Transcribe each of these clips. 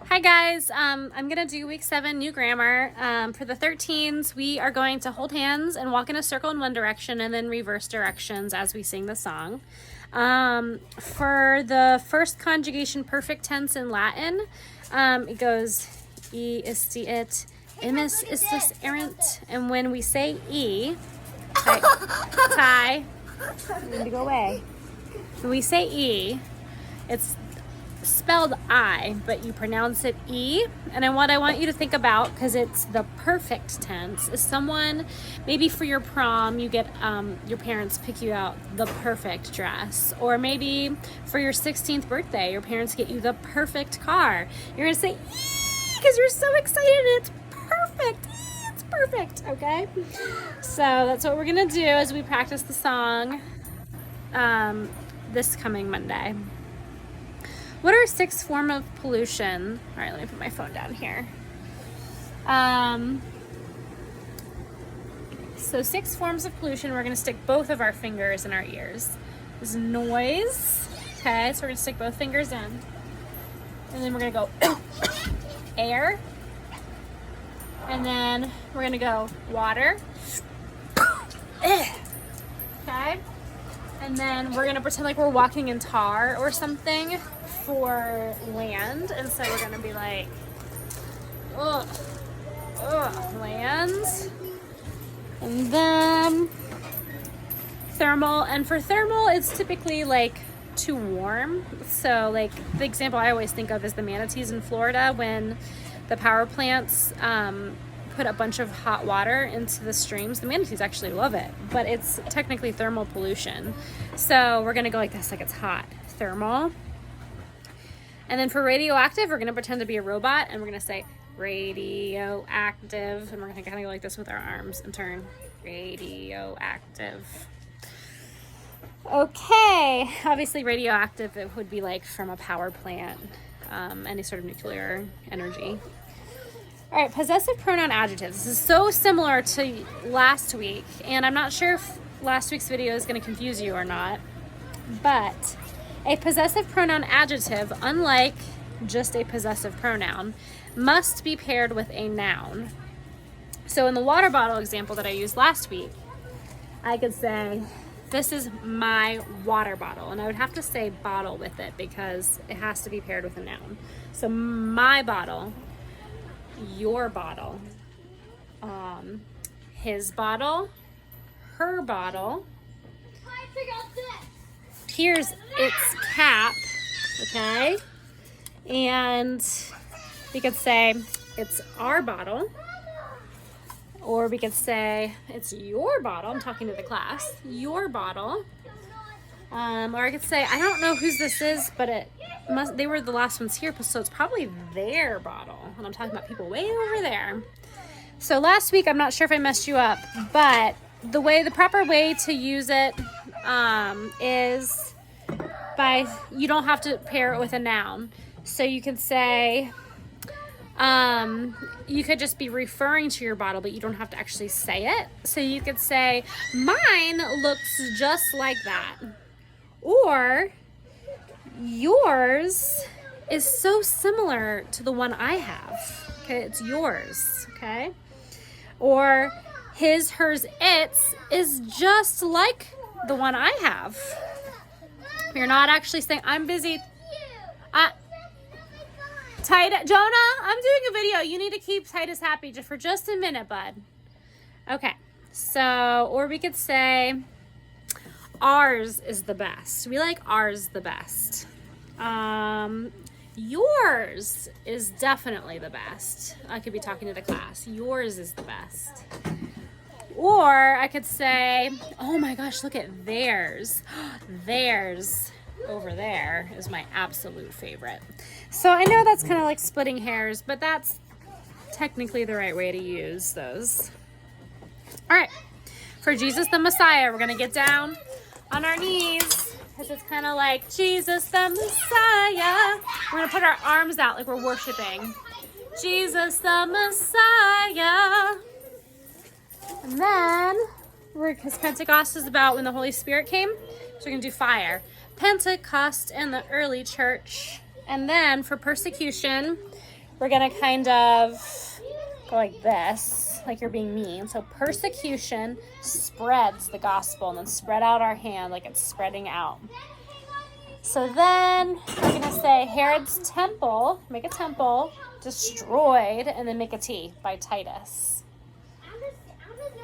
Hi guys, I'm gonna do week 7 new grammar. For the 13s, we are going to hold hands and walk in a circle in one direction and then reverse directions as we sing the song. For the first conjugation perfect tense in Latin, it goes e isti it, imis istis errant, and when we say e, Ty, you need to go away. When we say e, it's spelled I, but you pronounce it E. And what I want you to think about, because it's the perfect tense, is someone, maybe for your prom, you get your parents pick you out the perfect dress, or maybe for your 16th birthday, your parents get you the perfect car. You're gonna say E because you're so excited. It's perfect. E, it's perfect. Okay. So that's what we're gonna do as we practice the song this coming Monday. What are 6 forms of pollution? All right, let me put my phone down here. So 6 forms of pollution, we're gonna stick both of our fingers in our ears. There's noise, okay, so we're gonna stick both fingers in. And then we're gonna go air. And then we're gonna go water. Okay. And then we're gonna pretend like we're walking in tar or something for land. And so we're gonna be like, ugh, land. And then thermal. And for thermal, it's typically like too warm. So like the example I always think of is the manatees in Florida when the power plants put a bunch of hot water into the streams. The manatees actually love it, but it's technically thermal pollution. So we're gonna go like this, like it's hot, thermal. And then for radioactive, we're gonna pretend to be a robot and we're gonna say radioactive. And we're gonna kind of go like this with our arms and turn radioactive. Okay, obviously radioactive, it would be like from a power plant, any sort of nuclear energy. All right, possessive pronoun adjectives. This is so similar to last week, and I'm not sure if last week's video is going to confuse you or not, but a possessive pronoun adjective, unlike just a possessive pronoun, must be paired with a noun. So in the water bottle example that I used last week, I could say, this is my water bottle, and I would have to say bottle with it because it has to be paired with a noun. So my bottle, your bottle, his bottle, her bottle. Here's its cap, okay? And we could say it's our bottle, or we could say it's your bottle. I'm talking to the class. Your bottle. Or I could say, I don't know whose this is, but they were the last ones here, so it's probably their bottle. And I'm talking about people way over there. So last week, I'm not sure if I messed you up, but the proper way to use it is you don't have to pair it with a noun. So you can say, you could just be referring to your bottle, but you don't have to actually say it. So you could say, mine looks just like that. Or yours is so similar to the one I have. Okay, it's yours. Okay. Or his, hers, its is just like the one I have. You're not actually saying, I'm busy. Jonah, I'm doing a video. You need to keep Titus happy for just a minute, bud. Okay. So, or we could say, ours is the best. We like ours the best. Yours is definitely the best. I could be talking to the class. Yours is the best. Or I could say, oh my gosh, look at theirs. Theirs over there is my absolute favorite. So I know that's kind of like splitting hairs, but that's technically the right way to use those. All right. For Jesus the Messiah, we're going to get down on our knees. Because it's kind of like Jesus the Messiah. We're going to put our arms out like we're worshiping. Jesus the Messiah. And then, because Pentecost is about when the Holy Spirit came, so we're going to do fire. Pentecost in the early church. And then for persecution, we're gonna kind of go like this, like you're being mean. So persecution spreads the gospel, and then spread out our hand like it's spreading out. So then we're gonna say Herod's temple, make a temple, destroyed, and then make a T by Titus.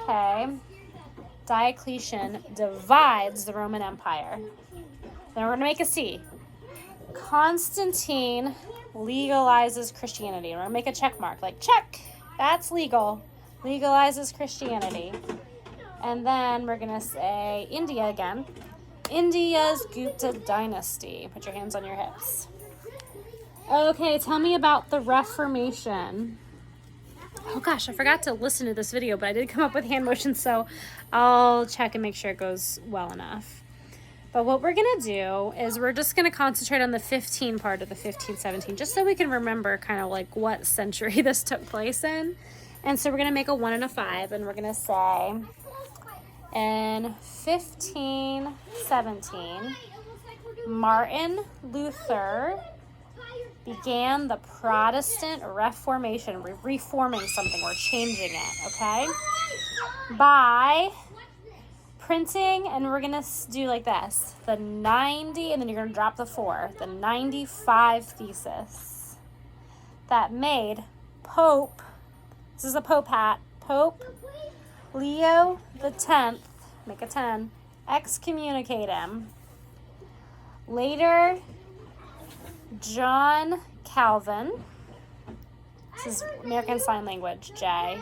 Okay. Diocletian divides the Roman Empire. Then we're gonna make a C. Constantine legalizes Christianity. We're gonna make a check mark, like check, that's legal. Legalizes Christianity. And then we're gonna say India again. India's Gupta dynasty. Put your hands on your hips. Okay, tell me about the Reformation. Oh gosh, I forgot to listen to this video, but I did come up with hand motions, so I'll check and make sure it goes well enough. But what we're gonna do is we're just gonna concentrate on the 15 part of the 1517, just so we can remember kind of like what century this took place in. And so we're gonna make a 1 and a 5, and we're gonna say in 1517, Martin Luther began the Protestant Reformation. We're reforming something, we're changing it, okay? By printing, and we're gonna do like this, the 90, and then you're gonna drop the 4, the 95 thesis that made Pope, this is a Pope hat, Pope Leo the 10th, make a 10, excommunicate him. Later, John Calvin, this is American Sign Language, J,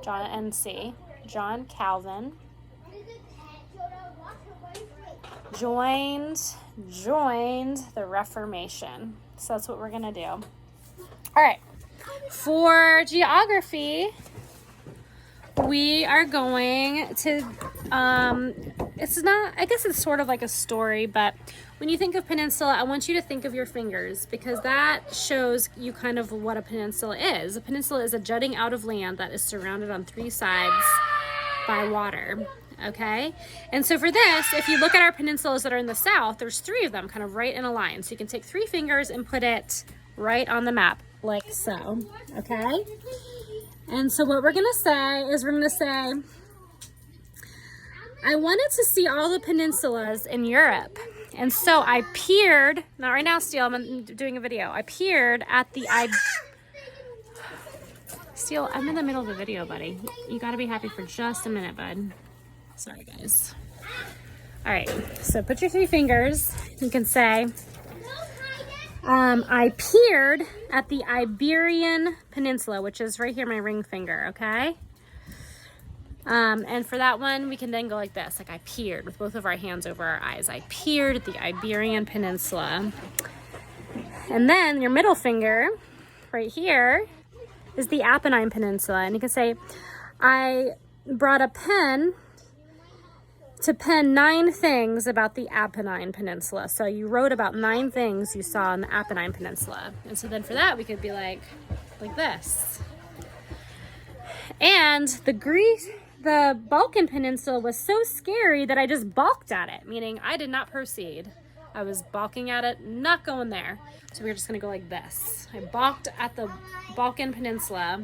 John NC, John Calvin, joined the Reformation. So that's what we're gonna do. All right, for geography, we are going to, it's not, I guess it's sort of like a story, but when you think of peninsula, I want you to think of your fingers, because that shows you kind of what a peninsula is. A peninsula is a jutting out of land that is surrounded on 3 sides by water, okay? And so for this, if you look at our peninsulas that are in the south, there's 3 of them kind of right in a line. So you can take 3 fingers and put it right on the map, like so, okay? And so what we're gonna say is we're gonna say, I wanted to see all the peninsulas in Europe. And so I peered, not right now, Steele, I'm doing a video. I peered at the, Steele, I'm in the middle of the video, buddy. You gotta be happy for just a minute, bud. Sorry, guys. All right, so put your 3 fingers. You can say, I peered at the Iberian Peninsula, which is right here, my ring finger, okay? And for that one, we can then go like this, like I peered with both of our hands over our eyes. I peered at the Iberian Peninsula. And then your middle finger right here is the Apennine Peninsula. And you can say, I brought a pen to pen 9 things about the Apennine Peninsula. So you wrote about 9 things you saw on the Apennine Peninsula. And so then for that, we could be like this. And the Balkan Peninsula was so scary that I just balked at it, meaning I did not proceed. I was balking at it, not going there. So we're just gonna go like this. I balked at the Balkan Peninsula.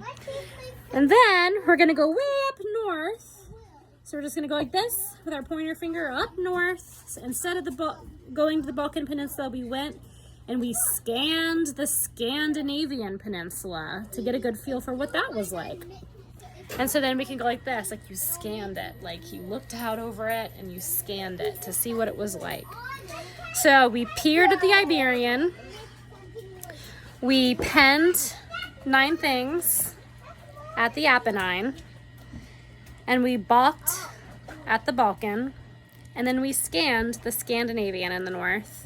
And then we're gonna go way up north. So we're just gonna go like this with our pointer finger up north. So instead of going to the Balkan Peninsula, we went and we scanned the Scandinavian Peninsula to get a good feel for what that was like. And so then we can go like this, like you scanned it, like you looked out over it and you scanned it to see what it was like. So we peered at the Iberian, we penned 9 things at the Apennine, and we balked at the Balkan, and then we scanned the Scandinavian in the north.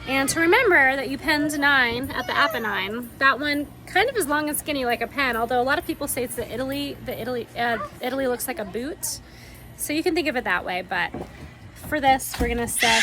And to remember that you penned 9 at the Apennine, that one kind of is long and skinny like a pen, although a lot of people say it's Italy looks like a boot. So you can think of it that way, but for this, we're gonna say